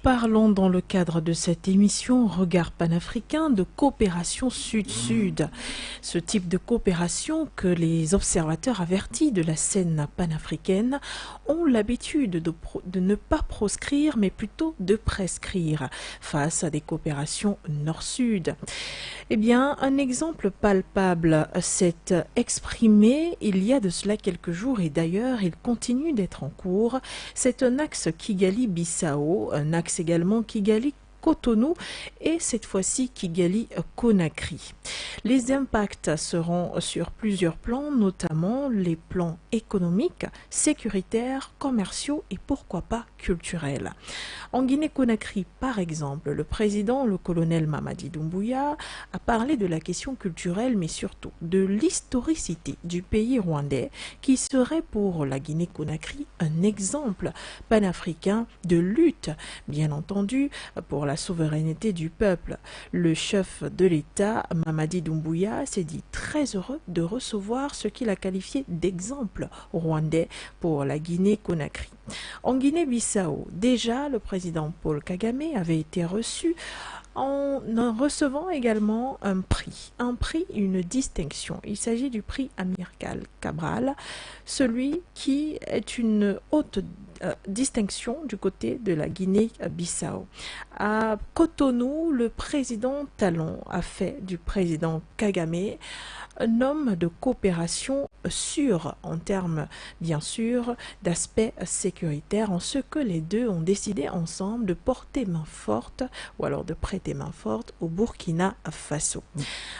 parlons dans le cadre de cette émission Regard panafricain de coopération sud-sud. Ce type de coopération que les observateurs avertis de la scène panafricaine ont l'habitude de ne pas proscrire mais plutôt de prescrire face à des coopérations nord-sud. Eh bien, un exemple palpable s'est exprimé il y a de cela quelques jours et d'ailleurs il continue d'être en cours. C'est un axe Kigali-Bissau, un axe également Kigali-Cotonou et cette fois-ci Kigali-Conakry. Les impacts seront sur plusieurs plans, notamment les plans économiques, sécuritaires, commerciaux et pourquoi pas culturels. En Guinée-Conakry, par exemple, le président, le colonel Mamadi Doumbouya, a parlé de la question culturelle, mais surtout de l'historicité du pays rwandais, qui serait pour la Guinée-Conakry un exemple panafricain de lutte, bien entendu, pour la souveraineté du peuple. Le chef de l'État, Mamadi Doumbouya, s'est dit très heureux de recevoir ce qu'il a qualifié d'exemple rwandais pour la Guinée-Conakry. En Guinée-Bissau, déjà, le président Paul Kagame avait été reçu en recevant également un prix, une distinction. Il s'agit du prix Amilcar Cabral, celui qui est une haute distinction du côté de la Guinée-Bissau. À Cotonou, le président Talon a fait du président Kagame un homme de coopération sûr en termes, bien sûr, d'aspect sécuritaire, en ce que les deux ont décidé ensemble de porter main forte, ou alors de prêter main forte au Burkina Faso.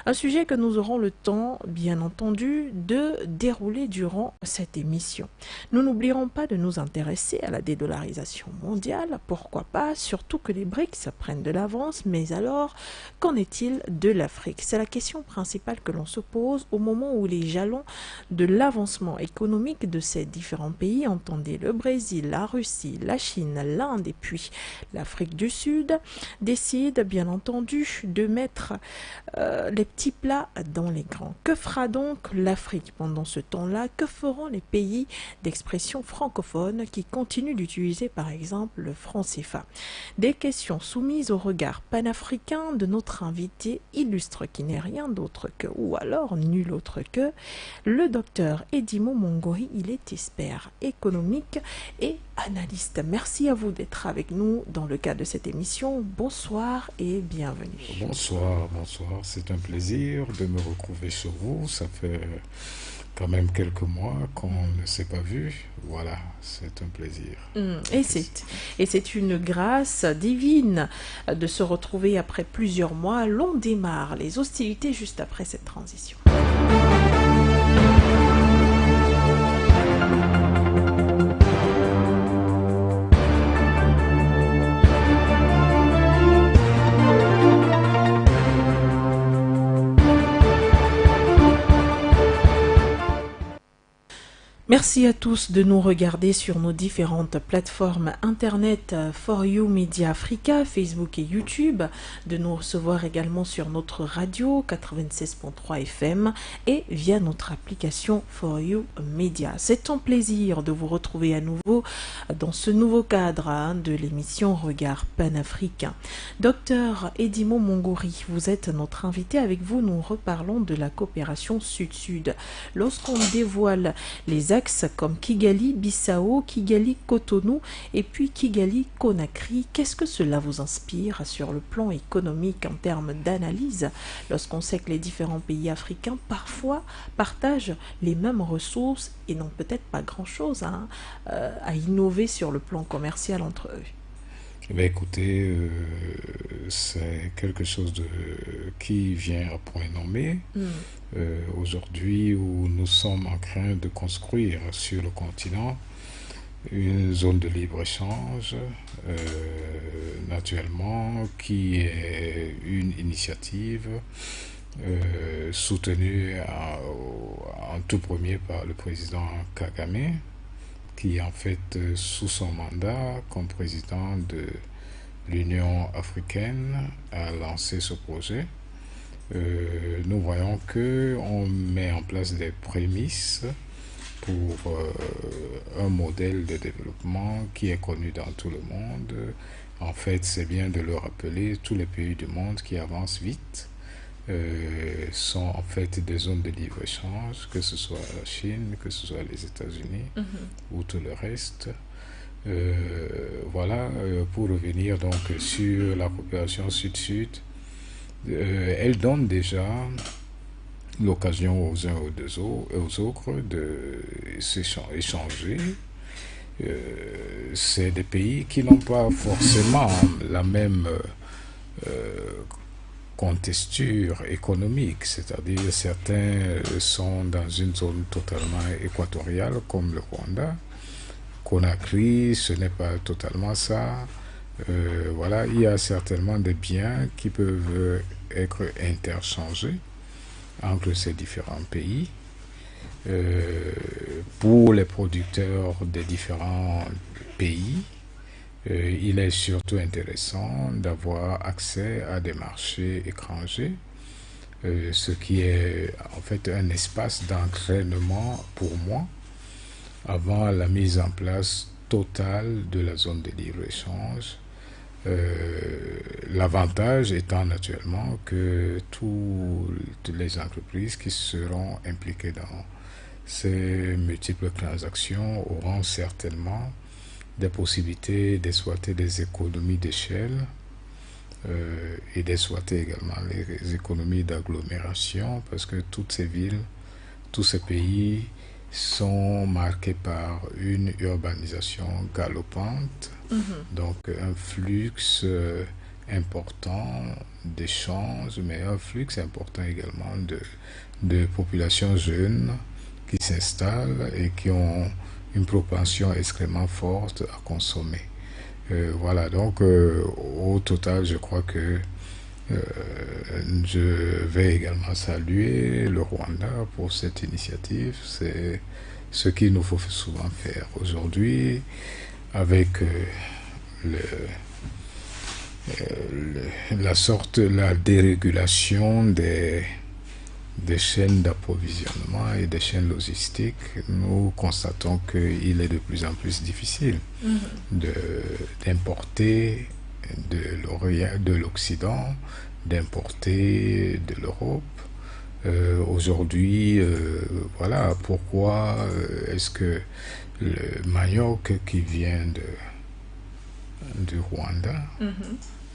Un sujet que nous aurons le temps, bien entendu, de dérouler durant cette émission. Nous n'oublierons pas de nous intéresser à la dédollarisation mondiale, pourquoi pas, surtout que les BRICS prennent de l'avance, mais alors, qu'en est-il de l'Afrique? C'est la question principale que l'on se pose au moment où les jalons de l'avancement économique de ces différents pays, entendez le Brésil, la Russie, la Chine, l'Inde et puis l'Afrique du Sud, décident bien entendu de mettre les petits plats dans les grands. Que fera donc l'Afrique pendant ce temps-là? Que feront les pays d'expression francophone qui continuent d'utiliser par exemple le franc CFA? Des questions soumises au regard panafricain de notre invité illustre qui n'est rien d'autre que, ou alors nul autre que, le docteur Edimo Mongori. Il est expert économique et analyste. Merci à vous d'être avec nous dans le cadre de cette émission. Bonsoir et bienvenue. Bonsoir. C'est un plaisir de me retrouver sur vous. Ça fait quand même quelques mois qu'on ne s'est pas vu. Voilà, c'est un plaisir. Et c'est une grâce divine de se retrouver après plusieurs mois. L'on démarre les hostilités juste après cette transition. Merci à tous de nous regarder sur nos différentes plateformes internet For You Media Africa, Facebook et YouTube, de nous recevoir également sur notre radio 96.3 FM et via notre application For You Media. C'est un plaisir de vous retrouver à nouveau dans ce nouveau cadre de l'émission Regard panafricain. Docteur Edimo Mongori, vous êtes notre invité. Avec vous, nous reparlons de la coopération sud-sud. Lorsqu'on dévoile les axes comme Kigali-Bissau, Kigali-Cotonou et puis Kigali-Conakry, qu'est-ce que cela vous inspire sur le plan économique en termes d'analyse lorsqu'on sait que les différents pays africains partagent les mêmes ressources et n'ont peut-être pas grand-chose à innover sur le plan commercial entre eux? Eh bien, écoutez, c'est quelque chose qui vient à point nommé. Aujourd'hui, où nous sommes en train de construire sur le continent une zone de libre-échange, naturellement, qui est une initiative soutenue en tout premier par le président Kagame, qui en fait, sous son mandat comme président de l'Union africaine, a lancé ce projet. Nous voyons qu'on met en place des prémices pour un modèle de développement qui est connu dans tout le monde, En fait, c'est bien de le rappeler, tous les pays du monde qui avancent vite sont en fait des zones de libre-échange, que ce soit la Chine, que ce soit les États-Unis ou tout le reste. Voilà, pour revenir donc sur la coopération Sud-Sud, elle donne déjà l'occasion aux uns et aux autres de s'échanger. C'est des pays qui n'ont pas forcément la même contexture économique, c'est-à-dire certains sont dans une zone totalement équatoriale comme le Rwanda. Conakry, ce n'est pas totalement ça. Voilà, il y a certainement des biens qui peuvent être interchangés entre ces différents pays. Pour les producteurs des différents pays, il est surtout intéressant d'avoir accès à des marchés étrangers, ce qui est en fait un espace d'entraînement pour moi avant la mise en place totale de la zone de libre-échange. L'avantage étant naturellement que toutes les entreprises qui seront impliquées dans ces multiples transactions auront certainement des possibilités d'exploiter des économies d'échelle et d'exploiter également les économies d'agglomération parce que toutes ces villes, tous ces pays sont marqués par une urbanisation galopante, donc un flux important d'échanges, mais un flux important également de populations jeunes qui s'installent et qui ont une propension extrêmement forte à consommer. Voilà, donc au total, je crois que je vais également saluer le Rwanda pour cette initiative. C'est ce qu'il nous faut souvent faire aujourd'hui avec la dérégulation des chaînes d'approvisionnement et des chaînes logistiques. Nous constatons qu'il est de plus en plus difficile d'importer de l'Occident, d'importer de l'Europe. Aujourd'hui, voilà pourquoi est-ce que le manioc qui vient du Rwanda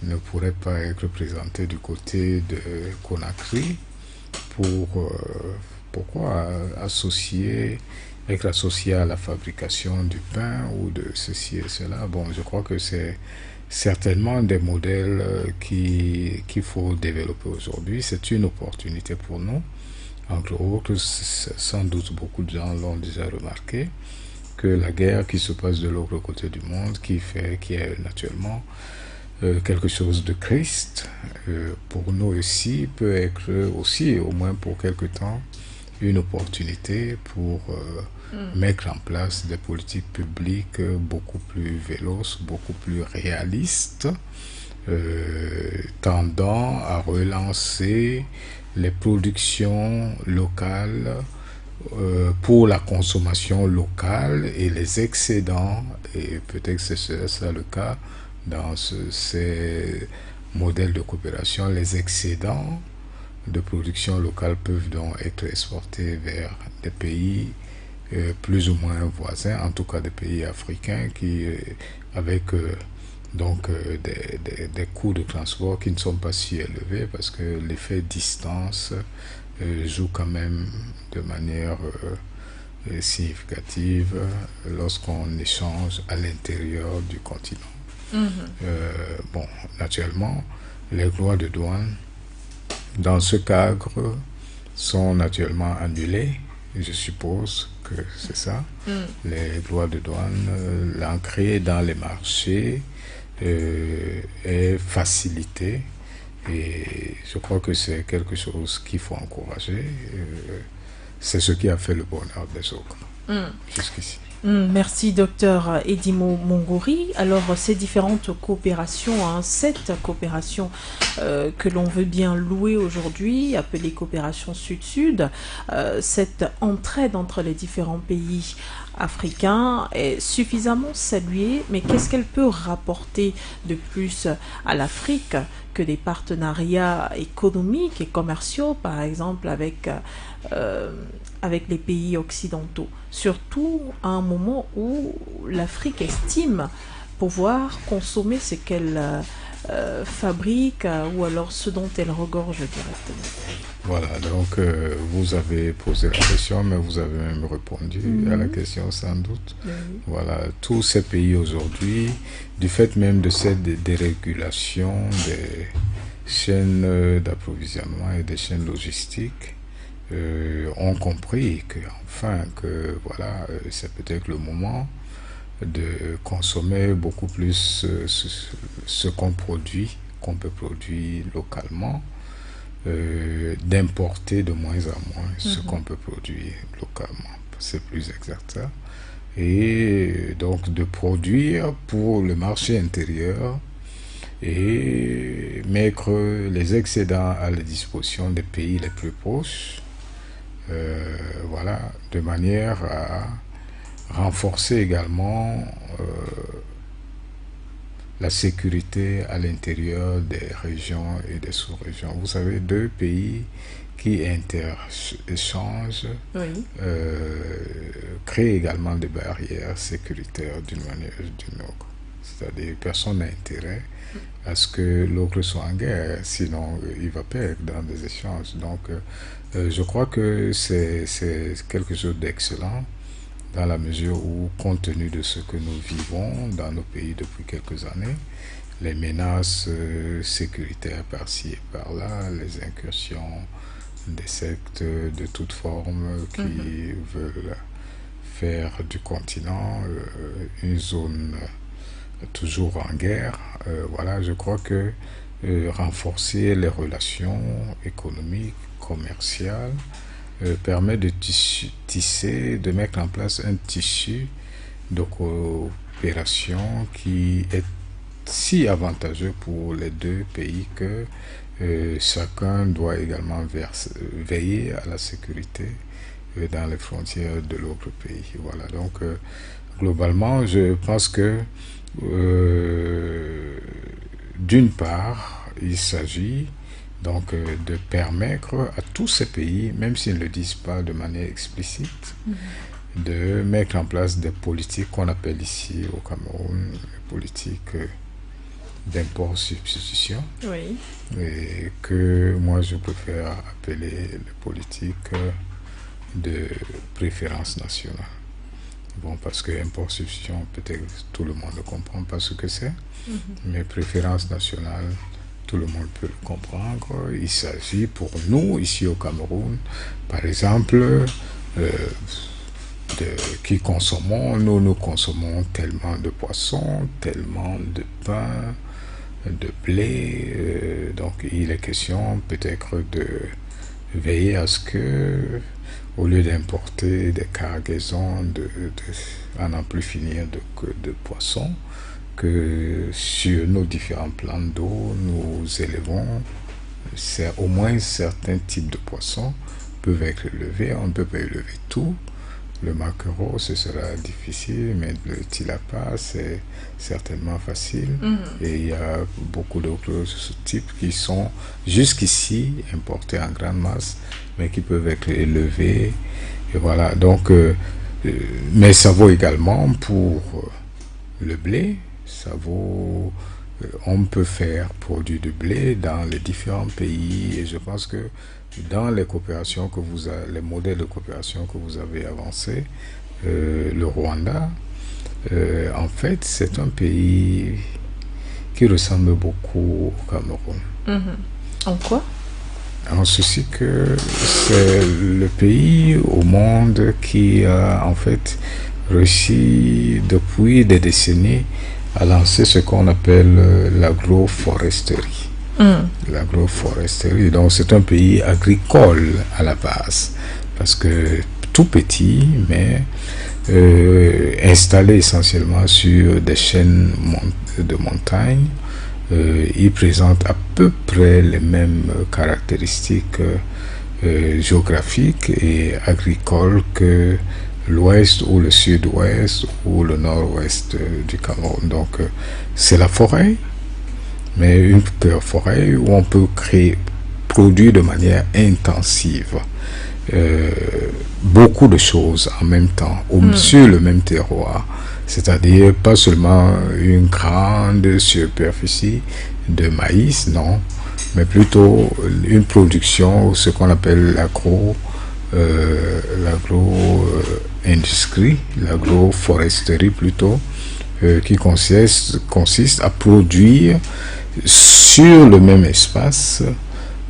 ne pourrait pas être présenté du côté de Conakry pourquoi être associé à la fabrication du pain ou de ceci et cela. Bon, je crois que c'est certainement des modèles qu'il faut développer aujourd'hui. C'est une opportunité pour nous. Entre autres, sans doute beaucoup de gens l'ont déjà remarqué, que la guerre qui se passe de l'autre côté du monde, qui est naturellement quelque chose de Christ, pour nous aussi, peut être aussi, au moins pour quelque temps, une opportunité pour mettre en place des politiques publiques beaucoup plus véloces, beaucoup plus réalistes, tendant à relancer les productions locales pour la consommation locale et les excédents, et peut-être que c'est ça le cas dans ces modèles de coopération, les excédents de production locale peuvent donc être exportés vers des pays plus ou moins voisins, en tout cas des pays africains qui, avec des coûts de transport qui ne sont pas si élevés parce que l'effet distance joue quand même de manière significative lorsqu'on échange à l'intérieur du continent. Bon, naturellement, les droits de douane dans ce cadre sont naturellement annulés. Je suppose que c'est ça. Les droits de douane, l'entrée dans les marchés est facilitée et je crois que c'est quelque chose qu'il faut encourager. C'est ce qui a fait le bonheur des autres jusqu'ici. Merci, docteur Edimo Mongori. Alors, ces différentes coopérations, cette coopération que l'on veut bien louer aujourd'hui, appelée coopération Sud-Sud, cette entraide entre les différents pays africains est suffisamment saluée, mais qu'est-ce qu'elle peut rapporter de plus à l'Afrique que des partenariats économiques et commerciaux, par exemple, avec les pays occidentaux, surtout à un moment où l'Afrique estime pouvoir consommer ce qu'elle fabrique ou alors ce dont elle regorge directement. Voilà, donc vous avez posé la question, mais vous avez même répondu à la question sans doute. Voilà, tous ces pays aujourd'hui, du fait même de cette dérégulation des chaînes d'approvisionnement et des chaînes logistiques, ont compris que voilà, c'est peut-être le moment de consommer beaucoup plus ce qu'on produit, qu'on peut produire localement, d'importer de moins en moins ce qu'on peut produire localement, c'est plus exact ça, et donc de produire pour le marché intérieur et mettre les excédents à la disposition des pays les plus proches, voilà, de manière à renforcer également la sécurité à l'intérieur des régions et des sous-régions. Vous savez, deux pays qui échangent créent également des barrières sécuritaires d'une manière ou d'une autre. C'est-à-dire personne n'a intérêt à ce que l'autre soit en guerre, sinon il va perdre dans des échanges. Donc je crois que c'est quelque chose d'excellent dans la mesure où, compte tenu de ce que nous vivons dans nos pays depuis quelques années, les menaces sécuritaires par-ci et par-là, les incursions des sectes de toutes formes qui veulent faire du continent une zone toujours en guerre, voilà, je crois que renforcer les relations économiques, commerciales, permet de tisser, de mettre en place un tissu de coopération qui est si avantageux pour les deux pays que chacun doit également veiller à la sécurité dans les frontières de l'autre pays. Voilà, donc globalement, je pense que d'une part, il s'agit donc de permettre à tous ces pays, même s'ils ne le disent pas de manière explicite, de mettre en place des politiques qu'on appelle ici au Cameroun, des politiques d'import-substitution, et que moi je préfère appeler les politiques de préférence nationale. Bon, parce que import-substitution, peut-être tout le monde ne comprend pas ce que c'est, mais préférence nationale, tout le monde peut le comprendre. Il s'agit pour nous, ici au Cameroun, par exemple, qui consommons, nous consommons tellement de poissons, tellement de pain, de blé, donc il est question peut-être de veiller à ce que, au lieu d'importer des cargaisons à n'en plus finir de poissons, que sur nos différents plans d'eau, nous élevons au moins certains types de poissons peuvent être élevés. On ne peut pas élever tout. Le maquereau, ce sera difficile, mais le tilapia, c'est certainement facile. Et il y a beaucoup d'autres types qui sont jusqu'ici importés en grande masse, mais qui peuvent être élevés. Et voilà, donc, mais ça vaut également pour le blé. Ça vaut, on peut faire produire du blé dans les différents pays, et je pense que dans les coopérations les modèles de coopération que vous avez avancés, le Rwanda, en fait, c'est un pays qui ressemble beaucoup au Cameroun. En quoi? En ceci que c'est le pays au monde qui a en fait réussi depuis des décennies à lancer ce qu'on appelle l'agroforesterie. L'agroforesterie, donc c'est un pays agricole à la base, parce que tout petit, mais installé essentiellement sur des chaînes de montagnes. Il présente à peu près les mêmes caractéristiques géographiques et agricoles que l'ouest ou le sud-ouest ou le nord-ouest du Cameroun. Donc c'est la forêt, mais une forêt où on peut produire de manière intensive beaucoup de choses en même temps, sur le même terroir. C'est-à-dire pas seulement une grande superficie de maïs, non, mais plutôt une production, ce qu'on appelle l'agro-industrie, l'agroforesterie plutôt, qui consiste à produire sur le même espace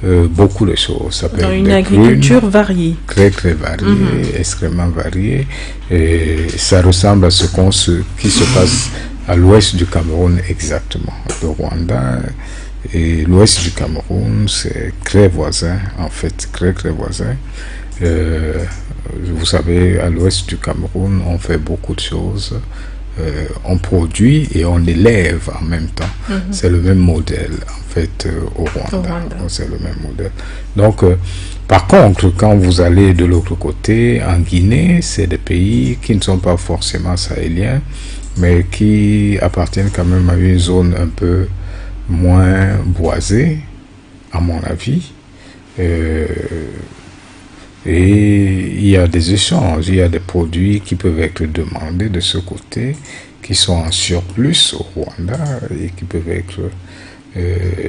beaucoup de choses. Ça peut dans être une agriculture variée. Très variée, extrêmement variée. Et ça ressemble à qui se passe à l'ouest du Cameroun exactement. Le Rwanda et l'ouest du Cameroun, c'est très voisin, en fait, très voisin. Vous savez, à l'ouest du Cameroun, on fait beaucoup de choses. On produit et on élève en même temps. C'est le même modèle en fait au Rwanda. C'est le même modèle. Donc par contre, quand vous allez de l'autre côté, en Guinée, c'est des pays qui ne sont pas forcément sahéliens, mais qui appartiennent quand même à une zone un peu moins boisée, à mon avis. Et il y a des échanges, il y a des produits qui peuvent être demandés de ce côté, qui sont en surplus au Rwanda et qui peuvent être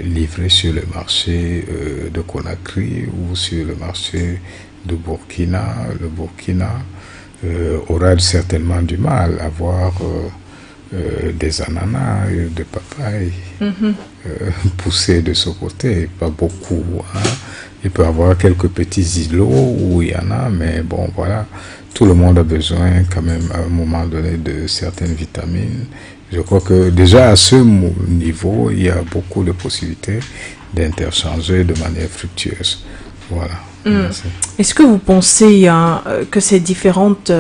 livrés sur le marché de Conakry ou sur le marché de Burkina. Le Burkina aura certainement du mal à avoir des ananas, des papayes poussés de ce côté, pas beaucoup, hein. Il peut y avoir quelques petits îlots où il y en a, mais bon, voilà, tout le monde a besoin quand même à un moment donné de certaines vitamines. Je crois que déjà à ce niveau, il y a beaucoup de possibilités d'interchanger de manière fructueuse. Voilà. Est-ce que vous pensez que ces différentes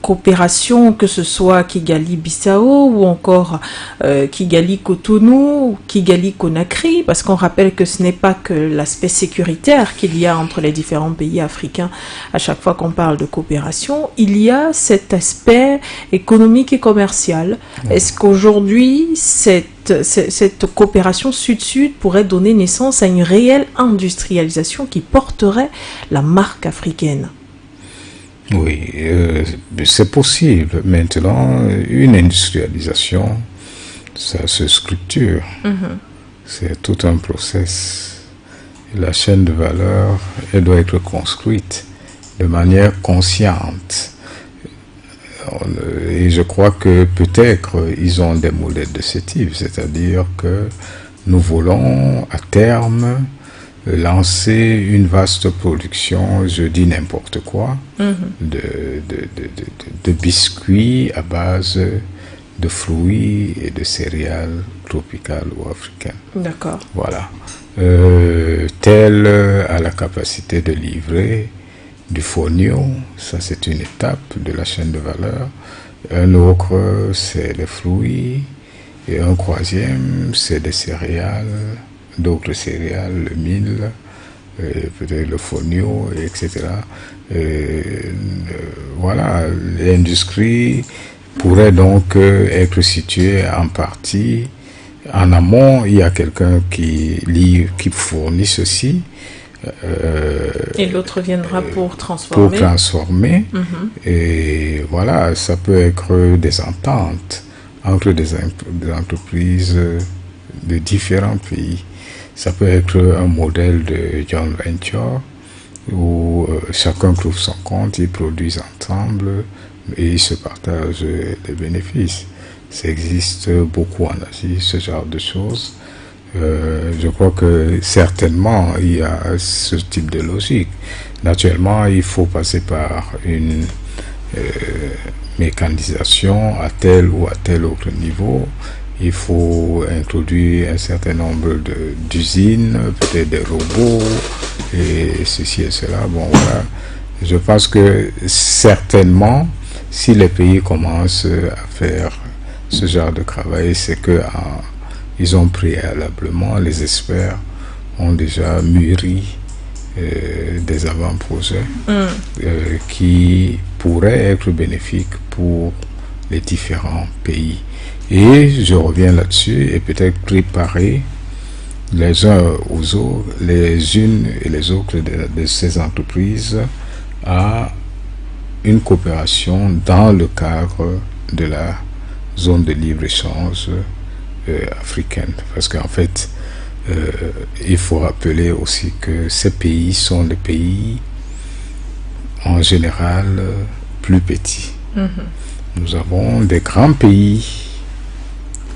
coopérations, que ce soit Kigali-Bissau ou encore Kigali-Cotonou, Kigali-Conakry, parce qu'on rappelle que ce n'est pas que l'aspect sécuritaire qu'il y a entre les différents pays africains à chaque fois qu'on parle de coopération, il y a cet aspect économique et commercial. Est-ce qu'aujourd'hui, cette coopération sud-sud pourrait donner naissance à une réelle industrialisation qui porterait la marque africaine? Oui, c'est possible. Maintenant, une industrialisation, ça se structure. C'est tout un process. La chaîne de valeur, elle doit être construite de manière consciente. Et je crois que peut-être ils ont des modèles de ce type, c'est-à-dire que nous voulons à terme lancer une vaste production, je dis n'importe quoi, de biscuits à base de fruits et de céréales tropicales ou africaines. D'accord. Voilà. Tel a la capacité de livrer du fonio, ça c'est une étape de la chaîne de valeur. Un autre, c'est les fruits. Et un troisième, c'est des céréales, d'autres céréales, le mil, peut-être le fonio, etc. Voilà, l'industrie pourrait donc être située en partie. En amont, il y a quelqu'un qui fournit ceci. Et l'autre viendra pour transformer. Pour transformer. Et voilà, ça peut être des ententes entre des entreprises de différents pays. Ça peut être un modèle de joint venture où chacun trouve son compte, ils produisent ensemble et ils se partagent les bénéfices. Ça existe beaucoup en Asie, ce genre de choses. Je crois que certainement il y a ce type de logique. Naturellement, il faut passer par une mécanisation à tel ou à tel autre niveau. Il faut introduire un certain nombre d'usines, peut-être des robots, et ceci et cela. Bon, voilà. Je pense que certainement, si les pays commencent à faire ce genre de travail, c'est que ils ont préalablement, les experts ont déjà mûri des avant-projets qui pourraient être bénéfiques pour les différents pays. Et je reviens là-dessus et peut-être préparer les uns aux autres, les unes et les autres de ces entreprises à une coopération dans le cadre de la zone de libre-échange africaine. Parce qu'en fait, il faut rappeler aussi que ces pays sont des pays en général plus petits. Nous avons des grands pays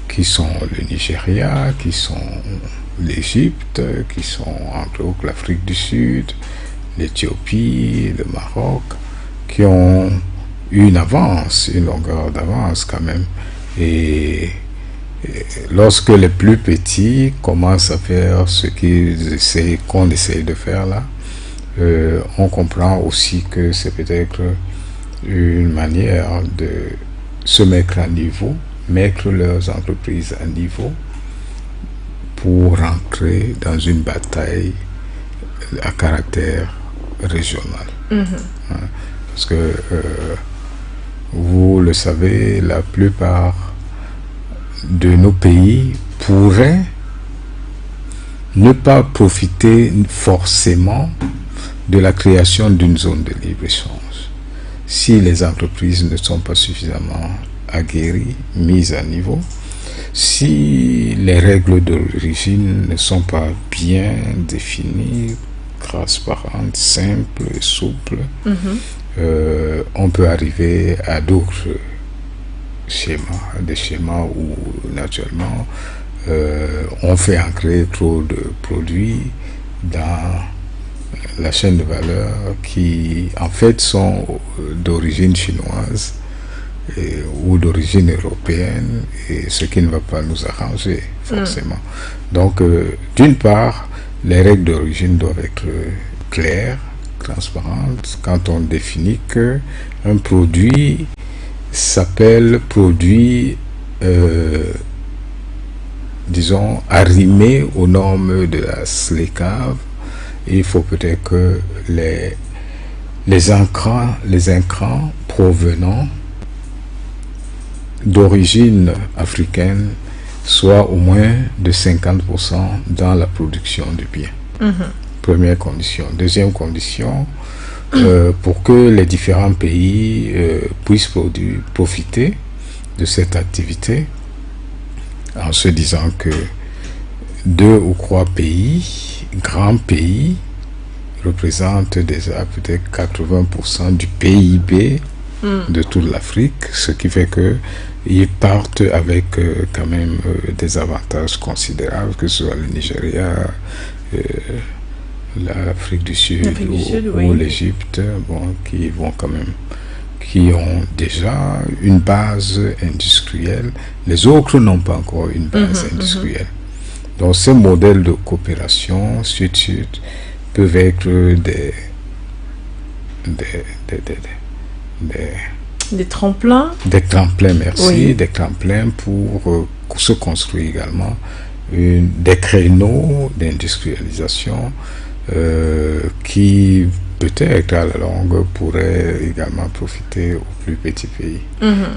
qui sont le Nigeria, qui sont l'Égypte, qui sont entre autres l'Afrique du Sud, l'Éthiopie, le Maroc, qui ont une avance, une longueur d'avance quand même. Et lorsque les plus petits commencent à faire ce qu'on essaie de faire là, on comprend aussi que c'est peut-être une manière de se mettre à niveau, mettre leurs entreprises à niveau pour rentrer dans une bataille à caractère régional. Parce que vous le savez, la plupart de nos pays pourraient ne pas profiter forcément de la création d'une zone de libre-échange si les entreprises ne sont pas suffisamment aguerries, mises à niveau, si les règles d'origine ne sont pas bien définies, transparentes, simples et souples, on peut arriver à d'autres schémas, des schémas où naturellement on fait entrer trop de produits dans la chaîne de valeur qui en fait sont d'origine chinoise ou d'origine européenne, et ce qui ne va pas nous arranger forcément. Donc d'une part, les règles d'origine doivent être claires, transparentes. Quand on définit que un produit s'appelle produit disons arrimé aux normes de la SLECAV, il faut peut-être que les intrants provenant d'origine africaine soient au moins de 50% dans la production du bien. Première condition. Deuxième condition, pour que les différents pays puissent profiter de cette activité, en se disant que 2 ou 3 pays, grands pays, représentent déjà peut-être 80% du PIB de toute l'Afrique, ce qui fait que ils partent avec quand même des avantages considérables, que ce soit le Nigeria, l'Afrique du Sud ou l'Égypte, bon, qui vont quand même, qui ont déjà une base industrielle. Les autres n'ont pas encore une base industrielle. Donc ces modèles de coopération sud-sud peuvent être des tremplins. Des tremplins, merci. Des tremplins pour se construire également des créneaux d'industrialisation qui peut-être à la longue pourraient également profiter aux plus petits pays.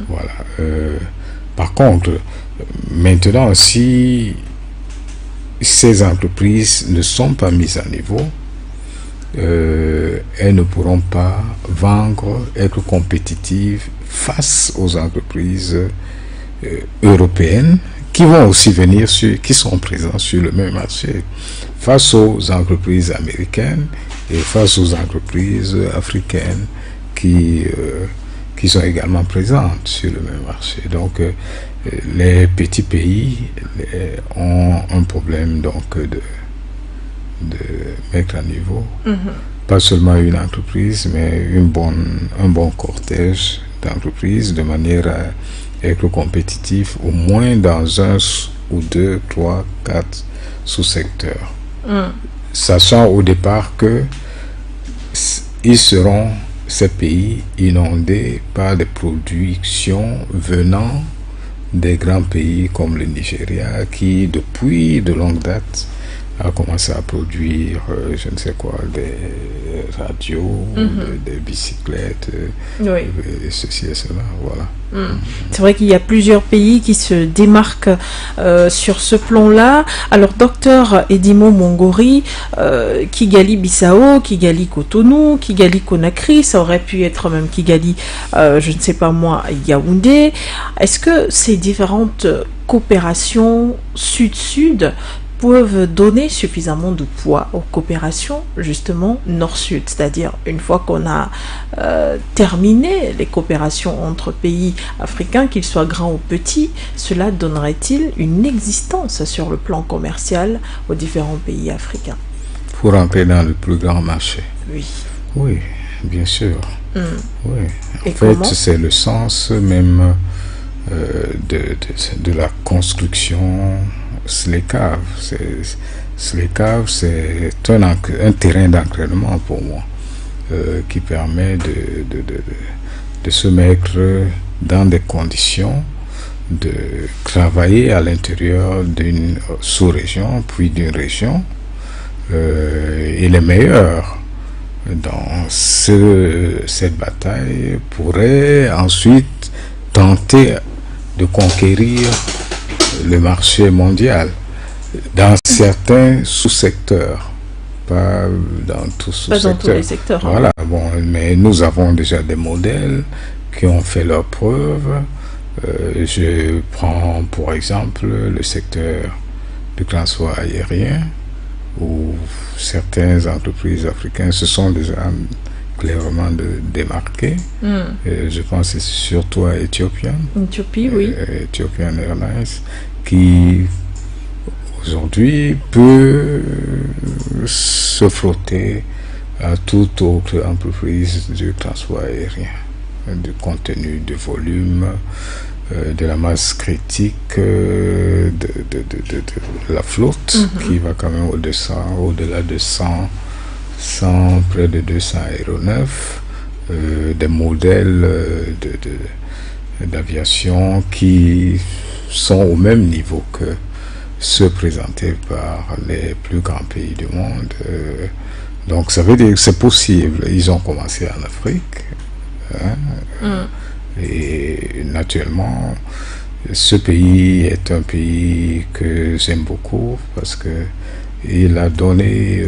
Voilà. Par contre, maintenant, si ces entreprises ne sont pas mises à niveau, elles ne pourront pas vendre, être compétitives face aux entreprises européennes qui vont aussi venir qui sont présentes sur le même marché, face aux entreprises américaines et face aux entreprises africaines qui sont également présentes sur le même marché. Donc les petits pays ont un problème donc de mettre à niveau pas seulement une entreprise, mais un bon cortège d'entreprises, de manière à être compétitif au moins dans 1 ou 2, 3, 4 sous-secteurs, sachant au départ que ils seront ces pays inondés par des productions venant des grands pays comme le Nigeria, qui depuis de longue date a commencé à produire, je ne sais quoi, des radios, des bicyclettes, et ceci et cela, voilà. C'est vrai qu'il y a plusieurs pays qui se démarquent sur ce plan-là. Alors, docteur Edimo Mongori, Kigali-Bissau, Kigali-Cotonou, Kigali-Conakry, ça aurait pu être même Kigali, je ne sais pas moi, Yaoundé. Est-ce que ces différentes coopérations sud-sud peuvent donner suffisamment de poids aux coopérations justement nord-sud, c'est-à-dire une fois qu'on a terminé les coopérations entre pays africains, qu'ils soient grands ou petits, cela donnerait-il une existence sur le plan commercial aux différents pays africains? Pour entrer dans le plus grand marché. Oui. Oui, bien sûr. Oui. Et en fait, comment? c'est le sens même de la construction SLECAV. SLECAV, c'est un terrain d'entraînement pour moi qui permet de se mettre dans des conditions de travailler à l'intérieur d'une sous-région, puis d'une région, et les meilleurs dans cette bataille pourraient ensuite tenter de conquérir le marché mondial dans certains sous-secteurs, pas dans tous sous-secteurs. Pas dans tous les secteurs. Voilà, bon, mais nous avons déjà des modèles qui ont fait leurs preuves. Je prends pour exemple le secteur du transport aérien, où certaines entreprises africaines se sont déjà clairement démarquées. Je pense surtout à Ethiopian. Oui. Ethiopian Airlines, qui aujourd'hui peut se frotter à toute autre entreprise du transport aérien, du contenu, du volume, de la masse critique de la flotte, qui va quand même au-delà de 100, près de 200 aéronefs, des modèles d'aviation qui sont au même niveau que ceux présentés par les plus grands pays du monde. Donc ça veut dire que c'est possible. Ils ont commencé en Afrique. Et naturellement, ce pays est un pays que j'aime beaucoup parce que il a donné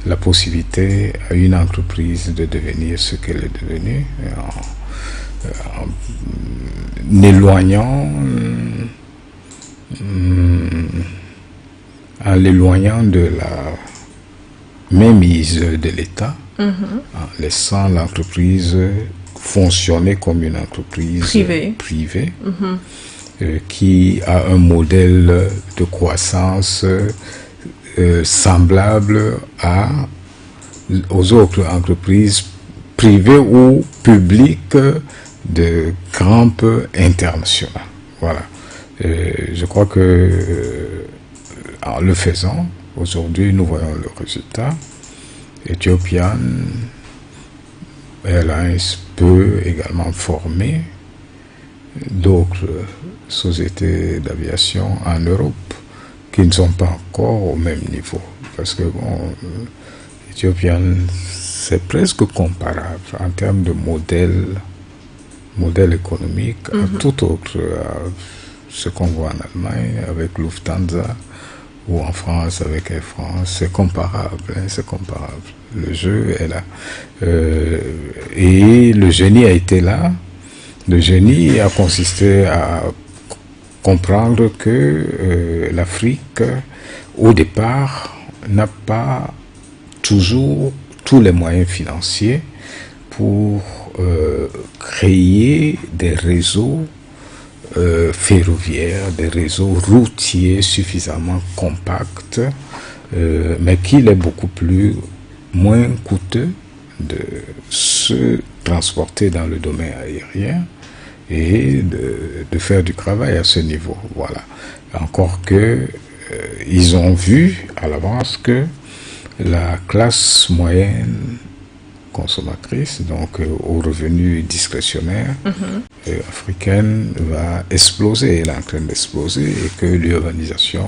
la possibilité à une entreprise de devenir ce qu'elle est devenue en éloignant de la mainmise de l'État, en laissant l'entreprise fonctionner comme une entreprise privée qui a un modèle de croissance semblable aux autres entreprises privées ou publiques de grampe internationale. Voilà. Je crois que en le faisant, aujourd'hui, nous voyons le résultat. Ethiopian Airlines peut également former d'autres sociétés d'aviation en Europe qui ne sont pas encore au même niveau. Parce que, bon, Ethiopian, c'est presque comparable en termes de modèle économique à tout autre, à ce qu'on voit en Allemagne avec Lufthansa ou en France avec Air France. C'est comparable, c'est comparable. Le jeu est là. Et le génie a été là. Le génie a consisté à comprendre que l'Afrique, au départ, n'a pas toujours tous les moyens financiers pour créer des réseaux ferroviaires, des réseaux routiers suffisamment compacts, mais qu'il est beaucoup moins coûteux de se transporter dans le domaine aérien et de faire du travail à ce niveau. Voilà. Encore que ils ont vu à l'avance que la classe moyenne consommatrice, donc aux revenus discrétionnaires africaine va exploser, elle est en train d'exploser, et que l'urbanisation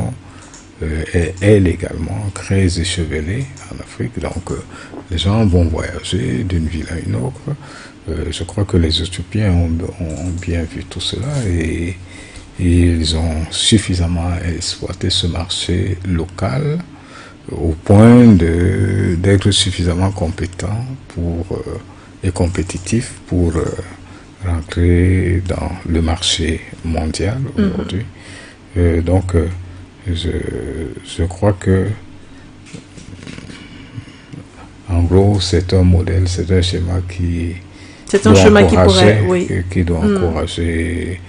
est elle également très échevelée en Afrique. Donc les gens vont voyager d'une ville à une autre. Je crois que les Éthiopiens ont bien vu tout cela et ils ont suffisamment exploité ce marché local au point d'être suffisamment compétents et compétitifs pour rentrer dans le marché mondial aujourd'hui. Donc, je crois que, en gros, c'est un modèle, c'est un schéma qui doit encourager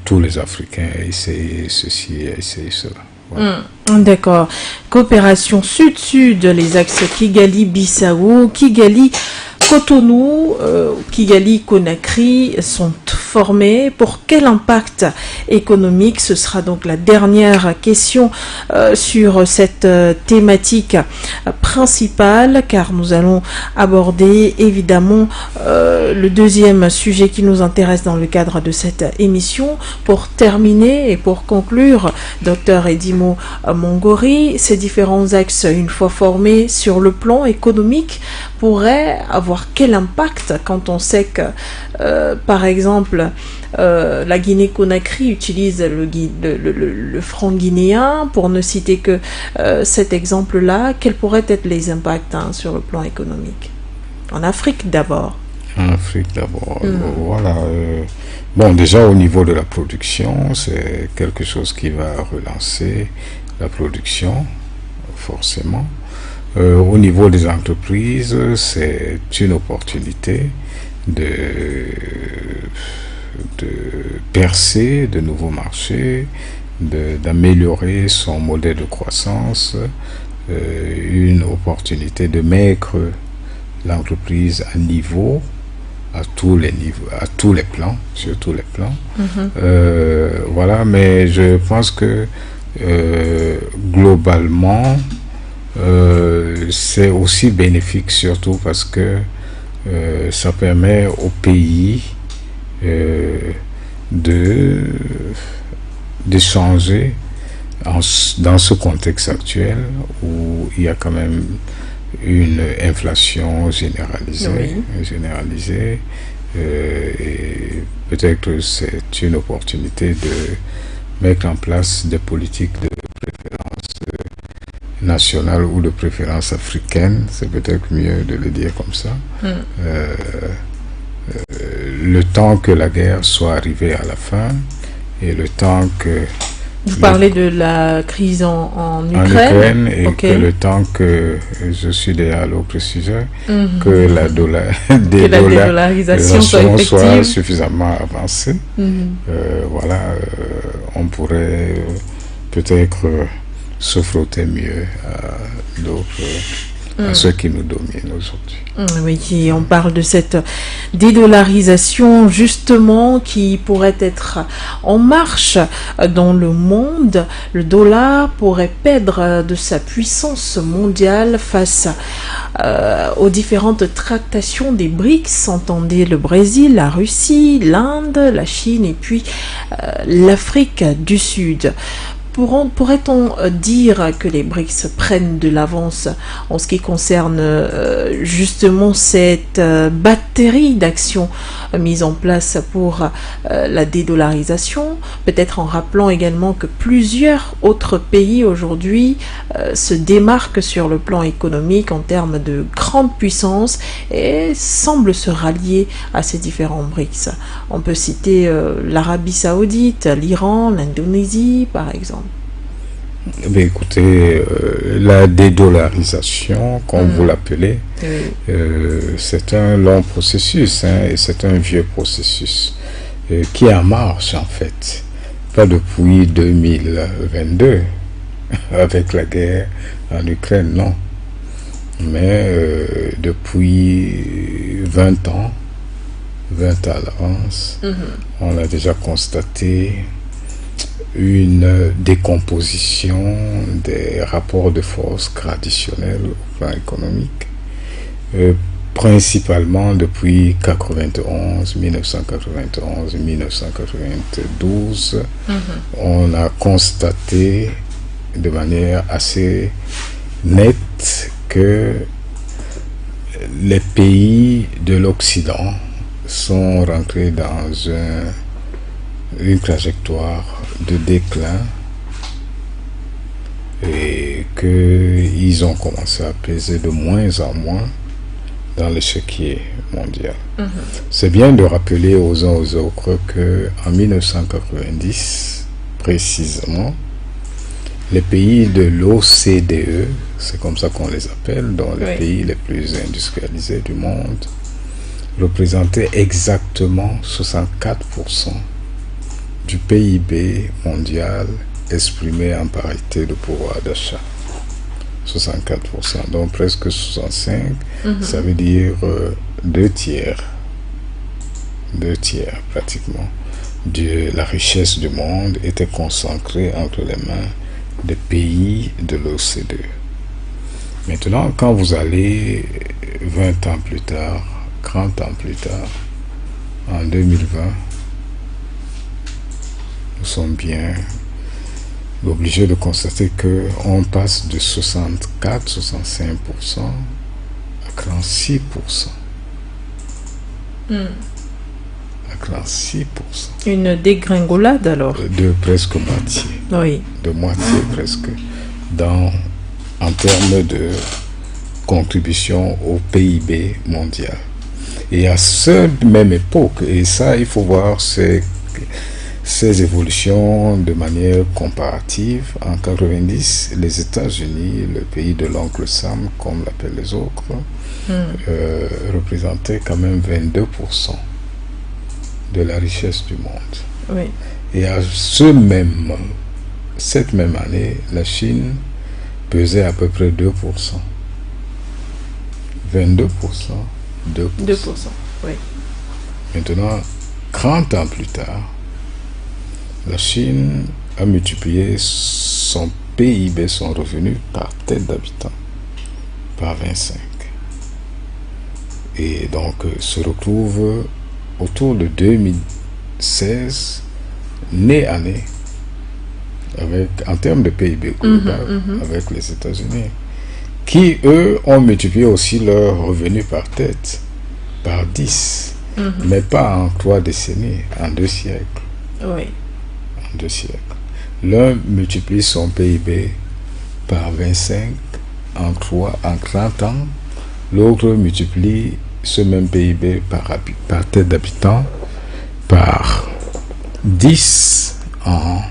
tous les Africains à essayer ceci, à essayer cela. Voilà. D'accord. Coopération sud-sud, les axes Kigali-Bissau, Kigali-Cotonou, Kigali-Conakry sont formés. Pour quel impact économique? Ce sera donc la dernière question sur cette thématique principale, car nous allons aborder évidemment le deuxième sujet qui nous intéresse dans le cadre de cette émission. Pour terminer et pour conclure, Dr Edimo Mongori, ces différents axes, une fois formés sur le plan économique, pourraient avoir quel impact quand on sait que, par exemple, la Guinée-Conakry utilise le franc guinéen, pour ne citer que cet exemple-là. Quels pourraient être les impacts sur le plan économique? En Afrique d'abord. En Afrique d'abord, voilà. Bon, déjà au niveau de la production, c'est quelque chose qui va relancer la production, forcément. Au niveau des entreprises, c'est une opportunité de percer de nouveaux marchés, d'améliorer son modèle de croissance, une opportunité de mettre l'entreprise à niveau, à tous les niveaux, à tous les plans, sur tous les plans. Voilà, mais je pense que globalement, c'est aussi bénéfique, surtout parce que ça permet au pays d'échanger dans ce contexte actuel où il y a quand même une inflation généralisée, et peut-être c'est une opportunité de mettre en place des politiques de préférence nationale ou de préférence africaine, c'est peut-être mieux de le dire comme ça. Le temps que la guerre soit arrivée à la fin et le temps que... Vous parlez de la crise en Ukraine et que le temps que, je suis déjà à l'autre sujet, que la dédollarisation soit suffisamment avancée. Voilà, on pourrait peut-être se frotter mieux à d'autres, à ceux qui nous dominent aujourd'hui. Oui, on parle de cette dédollarisation justement qui pourrait être en marche dans le monde. Le dollar pourrait perdre de sa puissance mondiale face aux différentes tractations des BRICS, entendez le Brésil, la Russie, l'Inde, la Chine et puis l'Afrique du Sud. Pourrait-on dire que les BRICS prennent de l'avance en ce qui concerne justement cette batterie d'actions mises en place pour la dédollarisation, peut-être en rappelant également que plusieurs autres pays aujourd'hui se démarquent sur le plan économique en termes de grande puissance et semblent se rallier à ces différents BRICS. On peut citer l'Arabie Saoudite, l'Iran, l'Indonésie par exemple. Mais écoutez, la dédollarisation, comme vous l'appelez, c'est un long processus, et c'est un vieux processus qui est en marche en fait. Pas depuis 2022, avec la guerre en Ukraine, non. Mais depuis 20 ans, 20 ans à l'avance, on a déjà constaté une décomposition des rapports de force traditionnels au plan économique. principalement depuis 91, 1991, 1992, on a constaté de manière assez nette que les pays de l'Occident sont rentrés dans une trajectoire de déclin et qu'ils ont commencé à peser de moins en moins dans l'échiquier mondial. C'est bien de rappeler aux uns aux autres qu'en 1990, précisément, les pays de l'OCDE, c'est comme ça qu'on les appelle, dont les pays les plus industrialisés du monde, représentaient exactement 64% du PIB mondial exprimé en parité de pouvoir d'achat. 64%, donc presque 65%, ça veut dire 2 tiers pratiquement de la richesse du monde était concentrée entre les mains des pays de l'OCDE. Maintenant, quand vous allez 20 ans plus tard, 30 ans plus tard, en 2020, nous sommes bien obligé de constater qu'on passe de 64-65% à 36%. À 36%. Une dégringolade alors? De presque moitié. Oui. De moitié presque. En termes de contribution au PIB mondial. Et à cette même époque, et ça il faut voir ces évolutions de manière comparative. En 90, les États-Unis, le pays de l'oncle Sam, comme l'appellent les autres, représentaient quand même 22% de la richesse du monde. Oui. Et à cette même année, la Chine pesait à peu près 2%. 22%, 2%. 2%, oui. Maintenant, 30 ans plus tard, la Chine a multiplié son PIB, son revenu par tête d'habitant, par 25. Et donc se retrouve autour de 2016, nez à nez, en termes de PIB global, avec les États-Unis, qui eux ont multiplié aussi leur revenu par tête, par 10, mais pas en 3 décennies, en 2 siècles. Oui. 2 siècles. L'un multiplie son PIB par 25 en 30 ans. L'autre multiplie ce même PIB par tête d'habitant par 10 en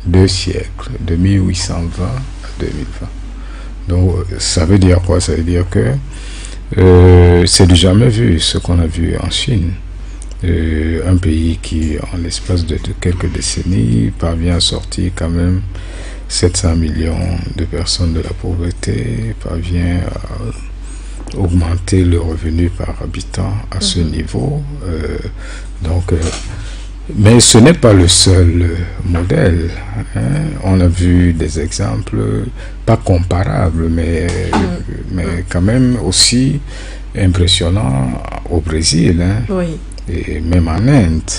2 siècles, de 1820 à 2020. Donc ça veut dire quoi? Ça veut dire que c'est du jamais vu ce qu'on a vu en Chine. Un pays qui, en l'espace de quelques décennies, parvient à sortir quand même 700 millions de personnes de la pauvreté, parvient à augmenter le revenu par habitant à ce niveau. Mais ce n'est pas le seul modèle. On a vu des exemples, pas comparables, mais quand même aussi impressionnants au Brésil. Oui. Et même en Inde,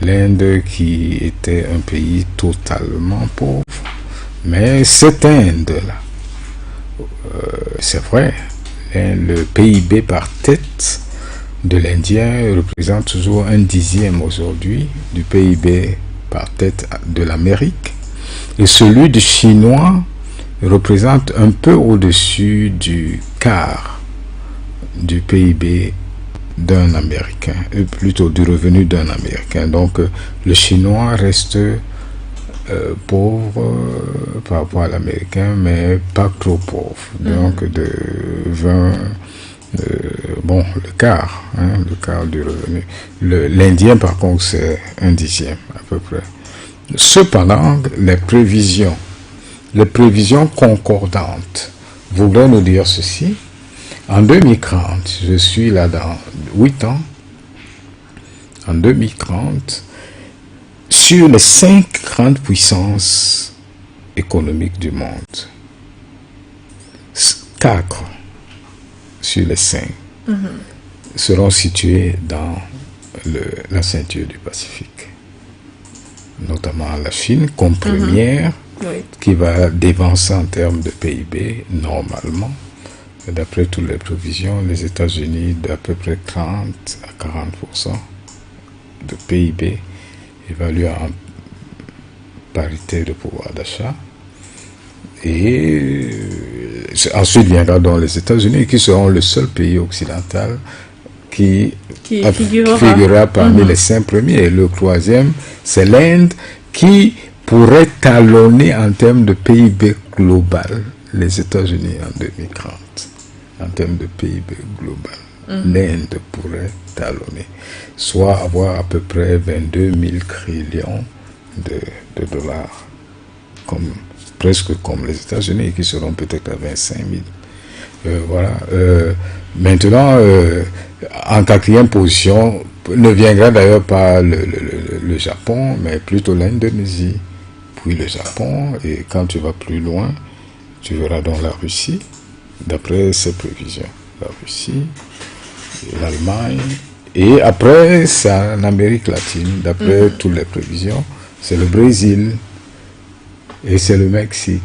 l'Inde qui était un pays totalement pauvre, mais cette Inde-là, c'est vrai, le PIB par tête de l'Indien représente toujours 1/10 aujourd'hui du PIB par tête de l'Amérique, et celui du Chinois représente un peu au-dessus du quart du PIB d'un Américain, plutôt du revenu d'un Américain. Donc le Chinois reste pauvre par rapport à l'Américain, mais pas trop pauvre. Donc de 20, le quart du revenu. L'Indien par contre c'est 1/10 à peu près. Cependant, les prévisions concordantes voudraient nous dire ceci. En 2030, je suis là dans 8 ans, en 2030, sur les 5 grandes puissances économiques du monde, 4 sur les 5 seront situés dans la ceinture du Pacifique. Notamment la Chine comme première, qui va dévancer en termes de PIB normalement. D'après toutes les prévisions, les États-Unis d'à peu près 30 à 40% de PIB évalué en parité de pouvoir d'achat. Et ensuite viendra dans les États-Unis, qui seront le seul pays occidental qui figurera parmi les 5 premiers. Et le troisième, c'est l'Inde, qui pourrait talonner en termes de PIB global les États-Unis en 2030. En termes de PIB global, l'Inde pourrait talonner, soit avoir à peu près 22 000 trillions de dollars, presque comme les États-Unis, qui seront peut-être à 25 000. Voilà. Maintenant, en quatrième position, ne viendra d'ailleurs pas le Japon, mais plutôt l'Indonésie, puis le Japon, et quand tu vas plus loin, tu verras donc la Russie, d'après ses prévisions. La Russie, l'Allemagne, et après, c'est en Amérique latine, d'après toutes les prévisions, c'est le Brésil, et c'est le Mexique.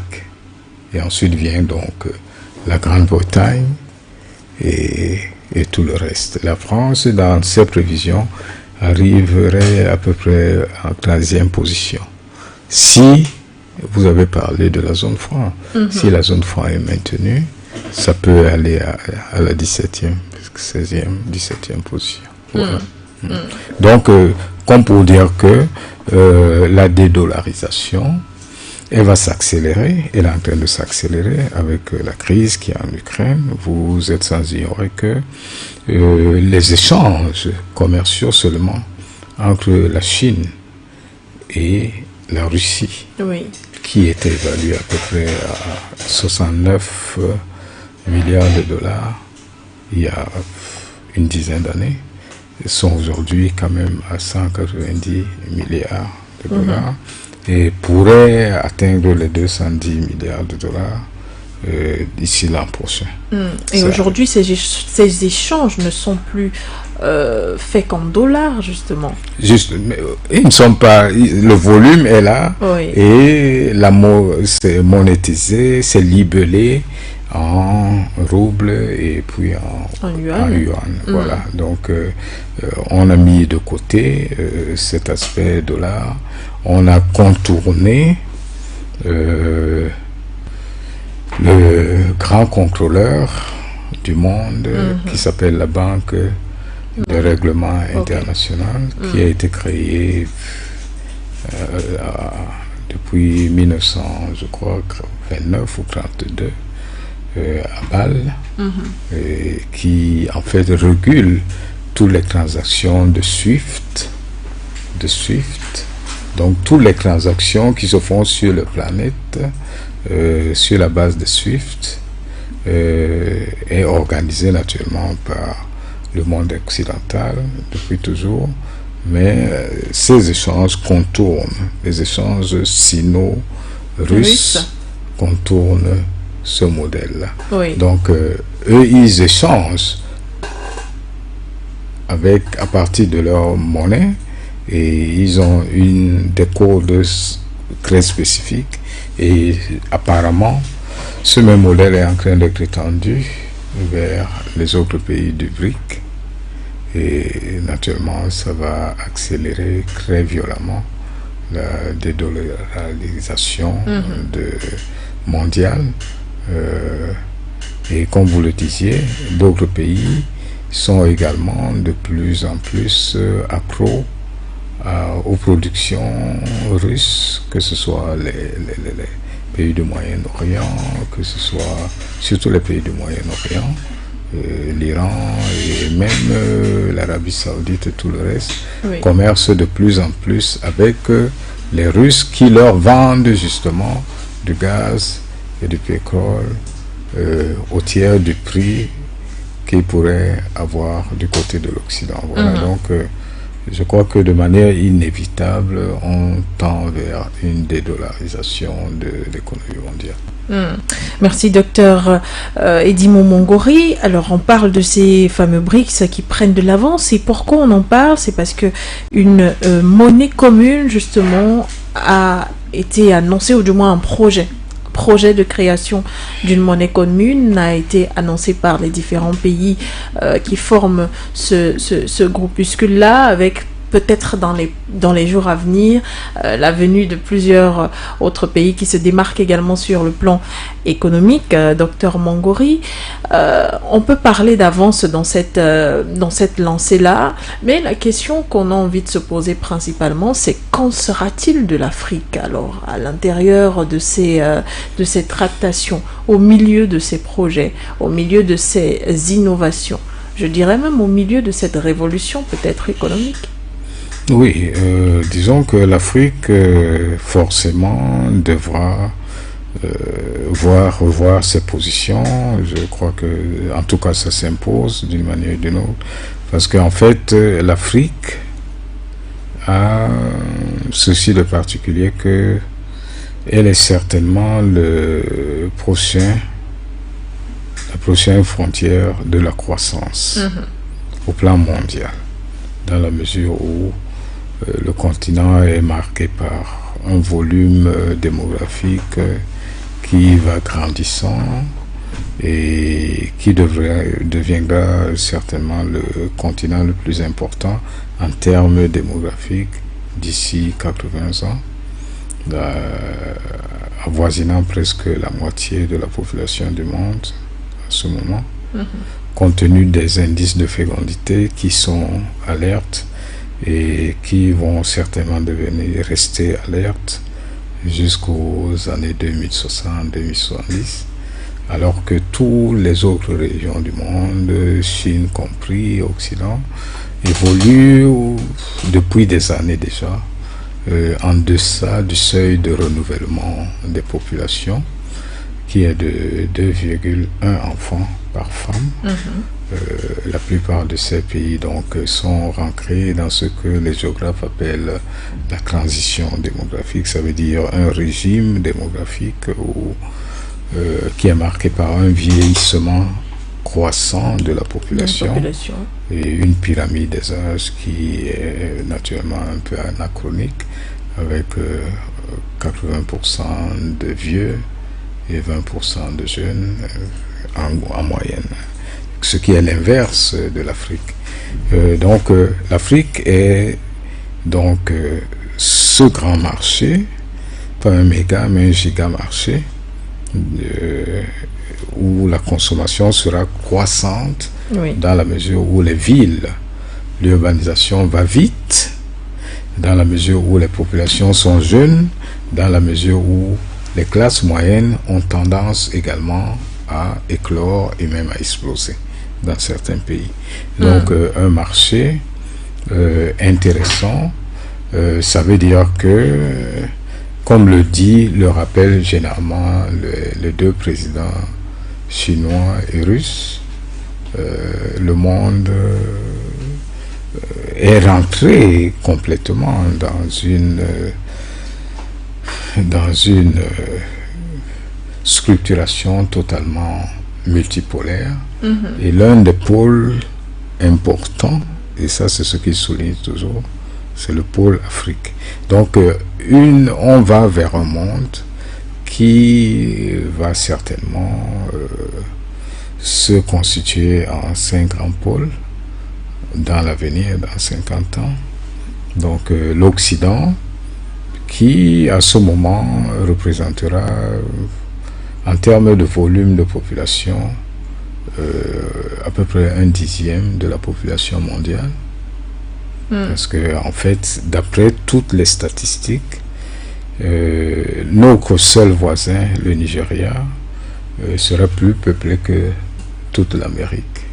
Et ensuite vient donc la Grande-Bretagne et tout le reste. La France, dans ses prévisions, arriverait à peu près en 13e position. Si vous avez parlé de la zone franc, si la zone franc est maintenue, ça peut aller à la 17e, 16e, 17e position. Voilà. Donc, comme pour dire que la dédollarisation, elle va s'accélérer, elle est en train de s'accélérer avec la crise qui est en Ukraine. Vous êtes sans ignorer que les échanges commerciaux seulement entre la Chine et la Russie, qui était évalué à peu près à 69 milliards de dollars il y a une dizaine d'années, sont aujourd'hui quand même à 190 milliards de dollars et pourraient atteindre les 210 milliards de dollars d'ici l'an prochain. Et aujourd'hui, ces échanges ne sont plus faits qu'en dollars, justement. Juste, mais, ils ne sont pas... Le volume est là, et c'est monétisé, c'est libellé en roubles et puis en yuan. Voilà. Donc, on a mis de côté cet aspect dollar. On a contourné le grand contrôleur du monde qui s'appelle la Banque de règlement international, qui a été créée depuis 1900, je crois, 29 ou 32 à Bâle, et qui en fait régule toutes les transactions de SWIFT, donc toutes les transactions qui se font sur la planète sur la base de SWIFT est organisée naturellement par le monde occidental depuis toujours, mais ces échanges contournent, les échanges sino-russes contournent ce modèle-là. Donc, eux, ils échangent à partir de leur monnaie, et ils ont des codes très spécifiques, et apparemment, ce même modèle est en train d'être étendu vers les autres pays du BRIC, et naturellement, ça va accélérer très violemment la dédollarisation mondiale. Et comme vous le disiez, d'autres pays sont également de plus en plus accros aux productions russes, que ce soit les pays du Moyen-Orient, que ce soit surtout les pays du Moyen-Orient, l'Iran et même l'Arabie Saoudite et tout le reste, commercent de plus en plus avec les Russes, qui leur vendent justement du gaz et du pétrole au tiers du prix qu'ils pourraient avoir du côté de l'Occident. Voilà, donc je crois que de manière inévitable, on tend vers une dédollarisation de l'économie mondiale. Merci docteur Edimo Mongori. Alors on parle de ces fameux BRICS qui prennent de l'avance, et pourquoi on en parle? C'est parce que une monnaie commune justement a été annoncée, ou du moins un projet de création d'une monnaie commune a été annoncé par les différents pays qui forment ce groupuscule-là, avec peut-être dans les jours à venir la venue de plusieurs autres pays qui se démarquent également sur le plan économique. Docteur Mongori, on peut parler d'avance dans cette lancée-là, mais la question qu'on a envie de se poser principalement, c'est qu'en sera-t-il de l'Afrique alors à l'intérieur de ces tractations, au milieu de ces projets, au milieu de ces innovations, je dirais même au milieu de cette révolution peut-être économique? Oui, disons que l'Afrique forcément devra revoir ses positions. Je crois que, en tout cas, ça s'impose d'une manière ou d'une autre, parce qu'en fait, l'Afrique a ceci de particulier que elle est certainement la prochaine frontière de la croissance au plan mondial, dans la mesure où le continent est marqué par un volume démographique qui va grandissant et qui deviendra certainement le continent le plus important en termes démographiques d'ici 80 ans, avoisinant presque la moitié de la population du monde à ce moment, compte tenu des indices de fécondité qui sont alertes et qui vont certainement rester alertes jusqu'aux années 2060-2070, alors que toutes les autres régions du monde, Chine compris, Occident, évoluent depuis des années déjà en deçà du seuil de renouvellement des populations, qui est de 2,1 enfants par femme. La plupart de ces pays donc sont ancrés dans ce que les géographes appellent la transition démographique. Ça veut dire un régime démographique qui est marqué par un vieillissement croissant de la population et une pyramide des âges qui est naturellement un peu anachronique, avec 80% de vieux et 20% de jeunes en moyenne, ce qui est l'inverse de l'Afrique. Donc l'Afrique est donc ce grand marché, pas un méga mais un giga marché, où la consommation sera croissante, dans la mesure où les villes, l'urbanisation va vite, dans la mesure où les populations sont jeunes, dans la mesure où les classes moyennes ont tendance également à éclore et même à exploser dans certains pays. Donc un marché intéressant, ça veut dire que, comme le rappellent généralement les deux présidents chinois et russes, le monde est rentré complètement dans une structuration totalement multipolaire, et l'un des pôles importants, et ça c'est ce qu'il souligne toujours, c'est le pôle Afrique. Donc on va vers un monde qui va certainement se constituer en 5 grands pôles dans l'avenir, dans 50 ans. Donc l'Occident, qui à ce moment représentera en termes de volume de population à peu près 1/10 de la population mondiale, parce que en fait, d'après toutes les statistiques, notre seul voisin, le Nigeria, serait plus peuplé que toute l'Amérique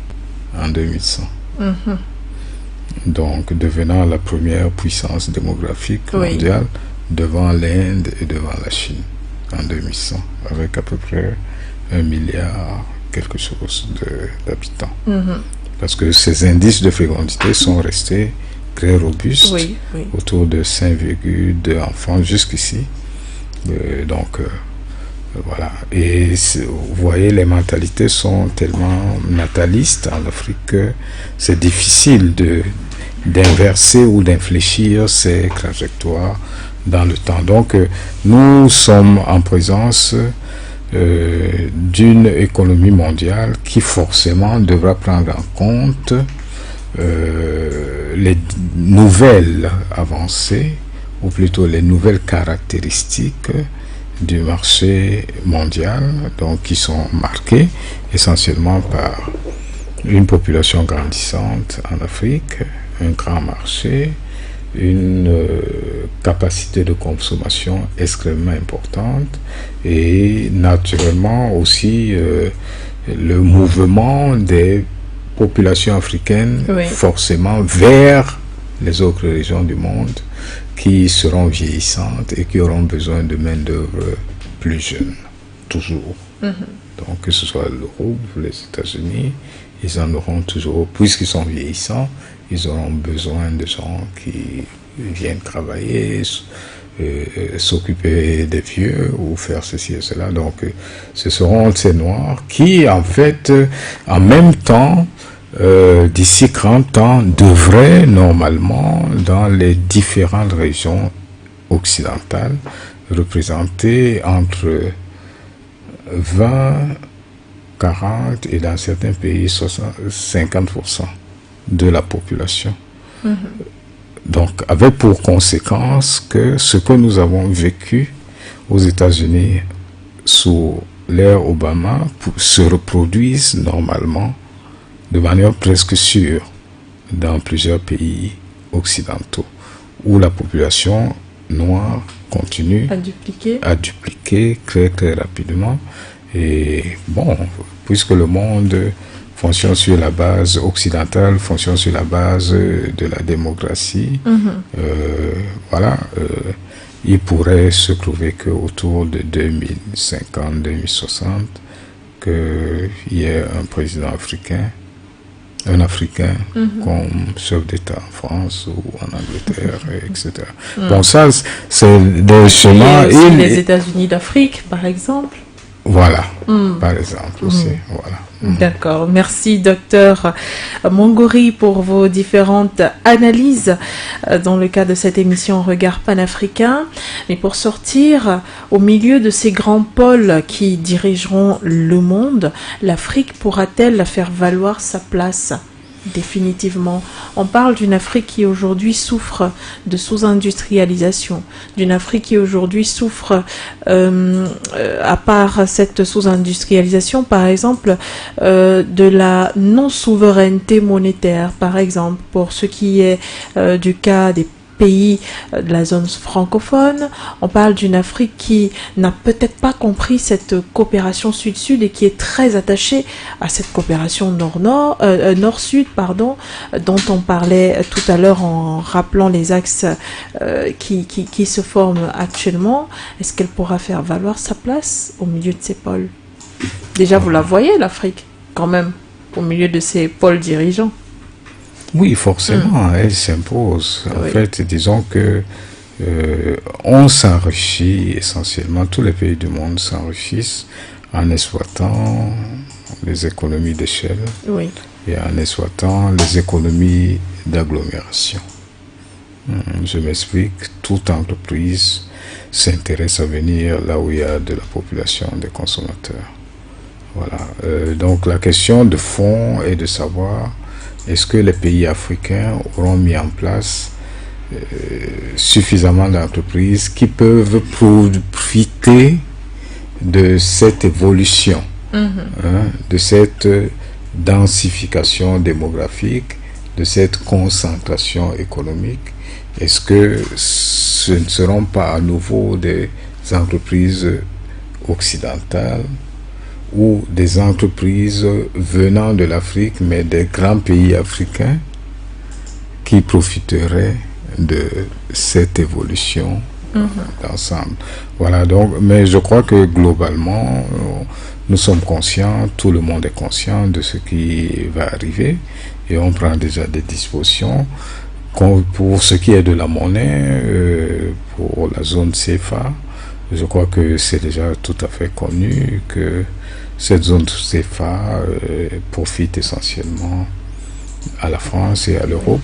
en 2100. Donc devenant la première puissance démographique mondiale, devant l'Inde et devant la Chine en 2100, avec à peu près 1 milliard quelque chose d'habitants. Parce que ces indices de fécondité sont restés très robuste, Oui, oui. autour de 5,2 enfants jusqu'ici. Voilà. Et vous voyez, les mentalités sont tellement natalistes en Afrique que c'est difficile d'inverser ou d'infléchir ces trajectoires dans le temps. Donc, nous sommes en présence d'une économie mondiale qui forcément devra prendre en compte les nouvelles avancées, ou plutôt les nouvelles caractéristiques du marché mondial, donc qui sont marquées essentiellement par une population grandissante en Afrique, un grand marché, une capacité de consommation extrêmement importante et naturellement aussi le mouvement des populations africaines forcément vers les autres régions du monde qui seront vieillissantes et qui auront besoin de main-d'œuvre plus jeune, toujours. Donc, que ce soit l'Europe, les États-Unis, ils en auront toujours, puisqu'ils sont vieillissants, ils auront besoin de gens qui viennent travailler, s'occuper des vieux ou faire ceci et cela. Donc, ce seront ces Noirs qui, en fait, en même temps, d'ici 30 ans, devrait normalement, dans les différentes régions occidentales, représenter entre 20, 40 et dans certains pays 50% de la population. Donc, avec pour conséquence que ce que nous avons vécu aux États-Unis sous l'ère Obama se reproduise normalement de manière presque sûre dans plusieurs pays occidentaux où la population noire continue à dupliquer très très rapidement. Et bon, puisque le monde fonctionne sur la base occidentale, fonctionne sur la base de la démocratie, il pourrait se trouver qu'autour de 2050-2060, qu'il y ait un président africain, un Africain comme chef d'État en France ou en Angleterre, etc. Bon, ça, c'est des chemins... Et aussi les États-Unis d'Afrique, par exemple. Voilà, par exemple aussi, voilà. D'accord, merci docteur Mongori pour vos différentes analyses dans le cadre de cette émission Regard panafricain. Mais pour sortir au milieu de ces grands pôles qui dirigeront le monde, l'Afrique pourra-t-elle faire valoir sa place ? Définitivement. On parle d'une Afrique qui aujourd'hui souffre de sous-industrialisation, d'une Afrique qui aujourd'hui souffre, à part cette sous-industrialisation, par exemple, de la non-souveraineté monétaire, par exemple, pour ce qui est du cas des pays de la zone francophone. On parle d'une Afrique qui n'a peut-être pas compris cette coopération sud-sud et qui est très attachée à cette coopération nord-sud, dont on parlait tout à l'heure en rappelant les axes qui se forment actuellement. Est-ce qu'elle pourra faire valoir sa place au milieu de ces pôles ? Déjà, vous la voyez, l'Afrique, quand même, au milieu de ces pôles dirigeants. Oui, forcément, elle s'impose. En fait, disons que on s'enrichit essentiellement, tous les pays du monde s'enrichissent en exploitant les économies d'échelle et en exploitant les économies d'agglomération. Je m'explique, toute entreprise s'intéresse à venir là où il y a de la population, des consommateurs. Voilà. Donc la question de fond est de savoir est-ce que les pays africains auront mis en place suffisamment d'entreprises qui peuvent profiter de cette évolution, de cette densification démographique, de cette concentration économique? Est-ce que ce ne seront pas à nouveau des entreprises occidentales ou des entreprises venant de l'Afrique, mais des grands pays africains qui profiteraient de cette évolution d'ensemble? Voilà, donc, mais je crois que globalement, nous sommes conscients, tout le monde est conscient de ce qui va arriver et on prend déjà des dispositions Pour ce qui est de la monnaie, pour la zone CFA, je crois que c'est déjà tout à fait connu que cette zone CFA profite essentiellement à la France et à l'Europe.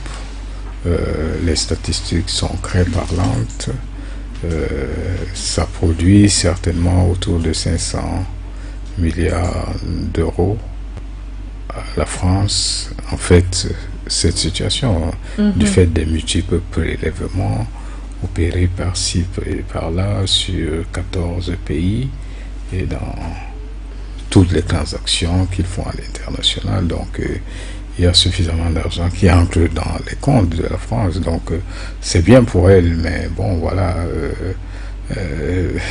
Les statistiques sont très parlantes. Ça produit certainement autour de 500 milliards d'euros à la France. En fait, cette situation, du fait des multiples prélèvements opérés par-ci et par-là sur 14 pays et dans toutes les transactions qu'ils font à l'international. Donc, il y a suffisamment d'argent qui entre dans les comptes de la France. Donc, c'est bien pour elle, mais bon, voilà,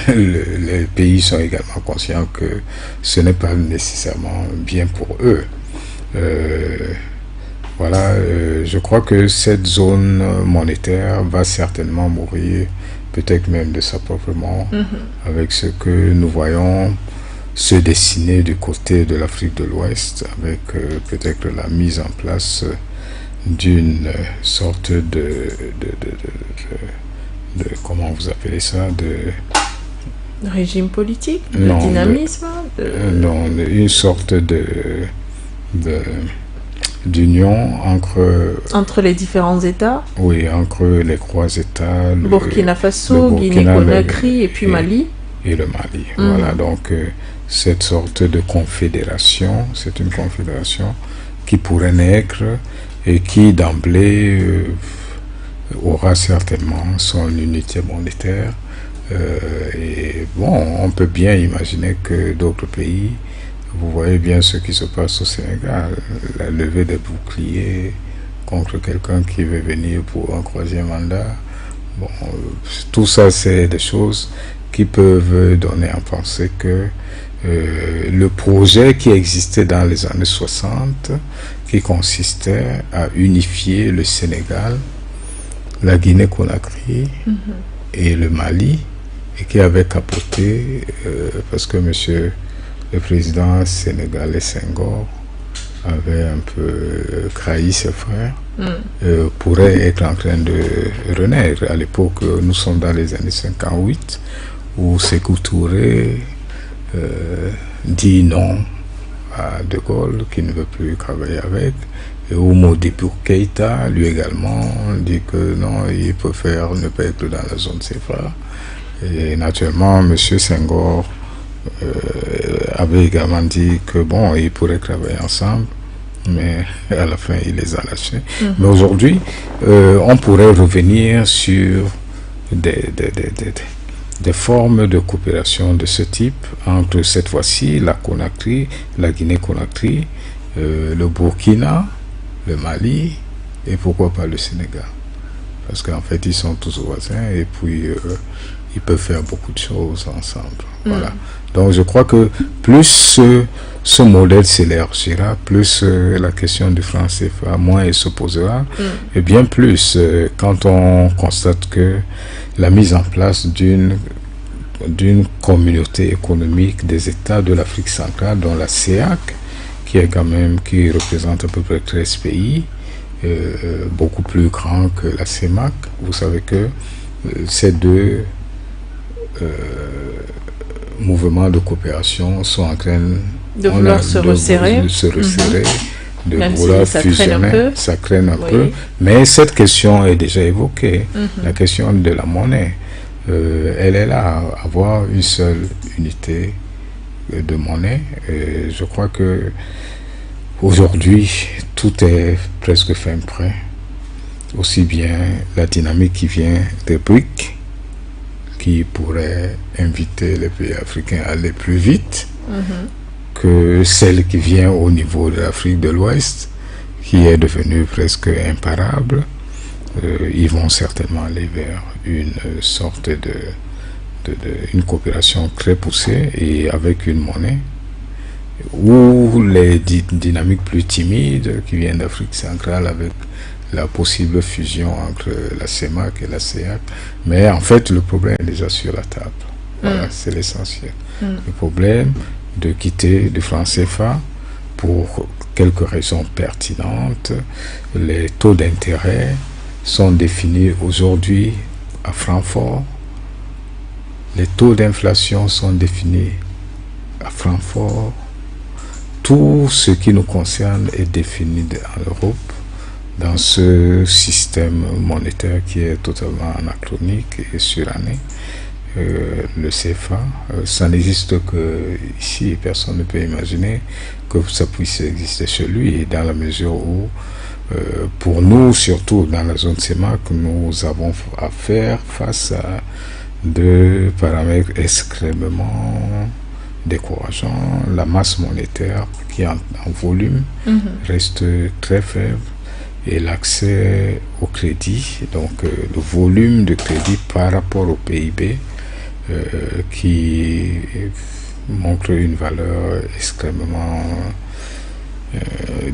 les pays sont également conscients que ce n'est pas nécessairement bien pour eux. Voilà, je crois que cette zone monétaire va certainement mourir, peut-être même de sa propre mort, avec ce que nous voyons se dessiner du côté de l'Afrique de l'Ouest, avec peut-être la mise en place d'une sorte de comment vous appelez ça, de régime politique, de dynamisme, non, une sorte d'union entre les différents États. Oui, entre les 3 États, Burkina Faso, Guinée-Conakry et puis Mali. Et le Mali. Voilà, donc cette sorte de confédération, c'est une confédération qui pourrait naître et qui d'emblée aura certainement son unité monétaire. Et bon, on peut bien imaginer que d'autres pays, vous voyez bien ce qui se passe au Sénégal, la levée des boucliers contre quelqu'un qui veut venir pour un 3e mandat. Bon, tout ça, c'est des choses qui peuvent donner à penser que le projet qui existait dans les années 60, qui consistait à unifier le Sénégal, la Guinée-Conakry et le Mali, et qui avait capoté parce que monsieur le président sénégalais Senghor avait un peu trahi ses frères, pourrait être en train de renaître. À l'époque, nous sommes dans les années 58, où Sékou Touré dit non à De Gaulle, qui ne veut plus travailler avec, et où Modibo Keïta, lui également, dit que non, il préfère ne pas être dans la zone CFA. Et naturellement, M. Senghor avait également dit que bon, ils pourraient travailler ensemble, mais à la fin, il les a lâchés. Mais aujourd'hui, on pourrait revenir sur des formes de coopération de ce type entre cette fois-ci la Conakry, la Guinée-Conakry, le Burkina, le Mali et pourquoi pas le Sénégal. Parce qu'en fait, ils sont tous voisins et puis ils peuvent faire beaucoup de choses ensemble. Voilà. Donc je crois que plus ce modèle s'élargira, plus la question du franc CFA, moins elle se posera, et bien plus quand on constate que la mise en place d'une communauté économique des États de l'Afrique centrale, dont la CEAC, qui représente à peu près 13 pays, beaucoup plus grand que la CEMAC. Vous savez que ces deux mouvements de coopération sont en train de vouloir se resserrer, de vouloir fusionner. Ça traîne un peu, mais cette question est déjà évoquée, la question de la monnaie. Elle est là, avoir une seule unité de monnaie. Et je crois que aujourd'hui, tout est presque fin prêt. Aussi bien la dynamique qui vient des BRICS, qui pourrait inviter les pays africains à aller plus vite, que celle qui vient au niveau de l'Afrique de l'Ouest, qui est devenue presque imparable. Ils vont certainement aller vers une sorte une coopération très poussée et avec une monnaie, ou les dynamiques plus timides qui viennent d'Afrique centrale avec la possible fusion entre la CEMAC et la CEAC. Mais en fait, le problème est déjà sur la table. Voilà, c'est l'essentiel. Le problème de quitter le franc CFA pour quelques raisons pertinentes, les taux d'intérêt sont définis aujourd'hui à Francfort. Les taux d'inflation sont définis à Francfort. Tout ce qui nous concerne est défini en Europe, dans ce système monétaire qui est totalement anachronique et suranné. Le CFA, ça n'existe que ici, personne ne peut imaginer que ça puisse exister chez lui, et dans la mesure où, pour nous, surtout dans la zone CEMAC, nous avons à faire face à deux paramètres extrêmement décourageants. La masse monétaire qui en volume reste très faible, et l'accès au crédit, donc le volume de crédit par rapport au PIB, qui montre une valeur extrêmement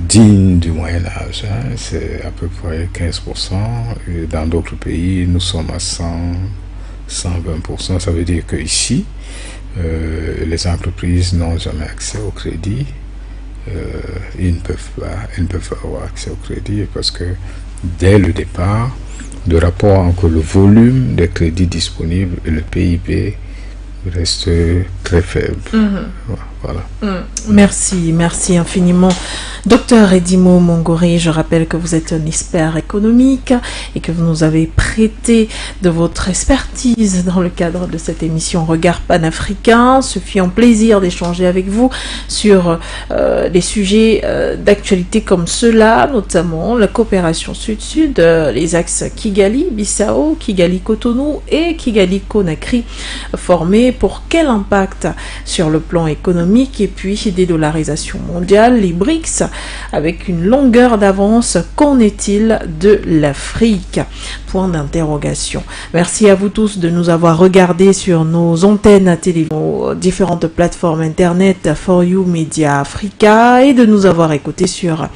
digne du Moyen-Âge. C'est à peu près 15%. Et dans d'autres pays, nous sommes à 120%. Ça veut dire qu'ici, les entreprises n'ont jamais accès au crédit. Ils ne peuvent pas avoir accès au crédit parce que dès le départ, le rapport entre le volume des crédits disponibles et le PIB reste très faible. Voilà. Merci infiniment. Docteur Edimo Mongoré, je rappelle que vous êtes un expert économique et que vous nous avez prêté de votre expertise dans le cadre de cette émission Regard panafricain. Ce fut un plaisir d'échanger avec vous sur des sujets d'actualité comme ceux-là, notamment la coopération sud-sud, les axes Kigali-Bissau, Kigali-Cotonou et Kigali-Conakry, formés pour quel impact sur le plan économique et puis dédollarisation mondiale, les BRICS, avec une longueur d'avance. Qu'en est-il de l'Afrique? Point d'interrogation. Merci à vous tous de nous avoir regardés sur nos antennes télé, nos différentes plateformes internet For You Media Africa, et de nous avoir écoutés sur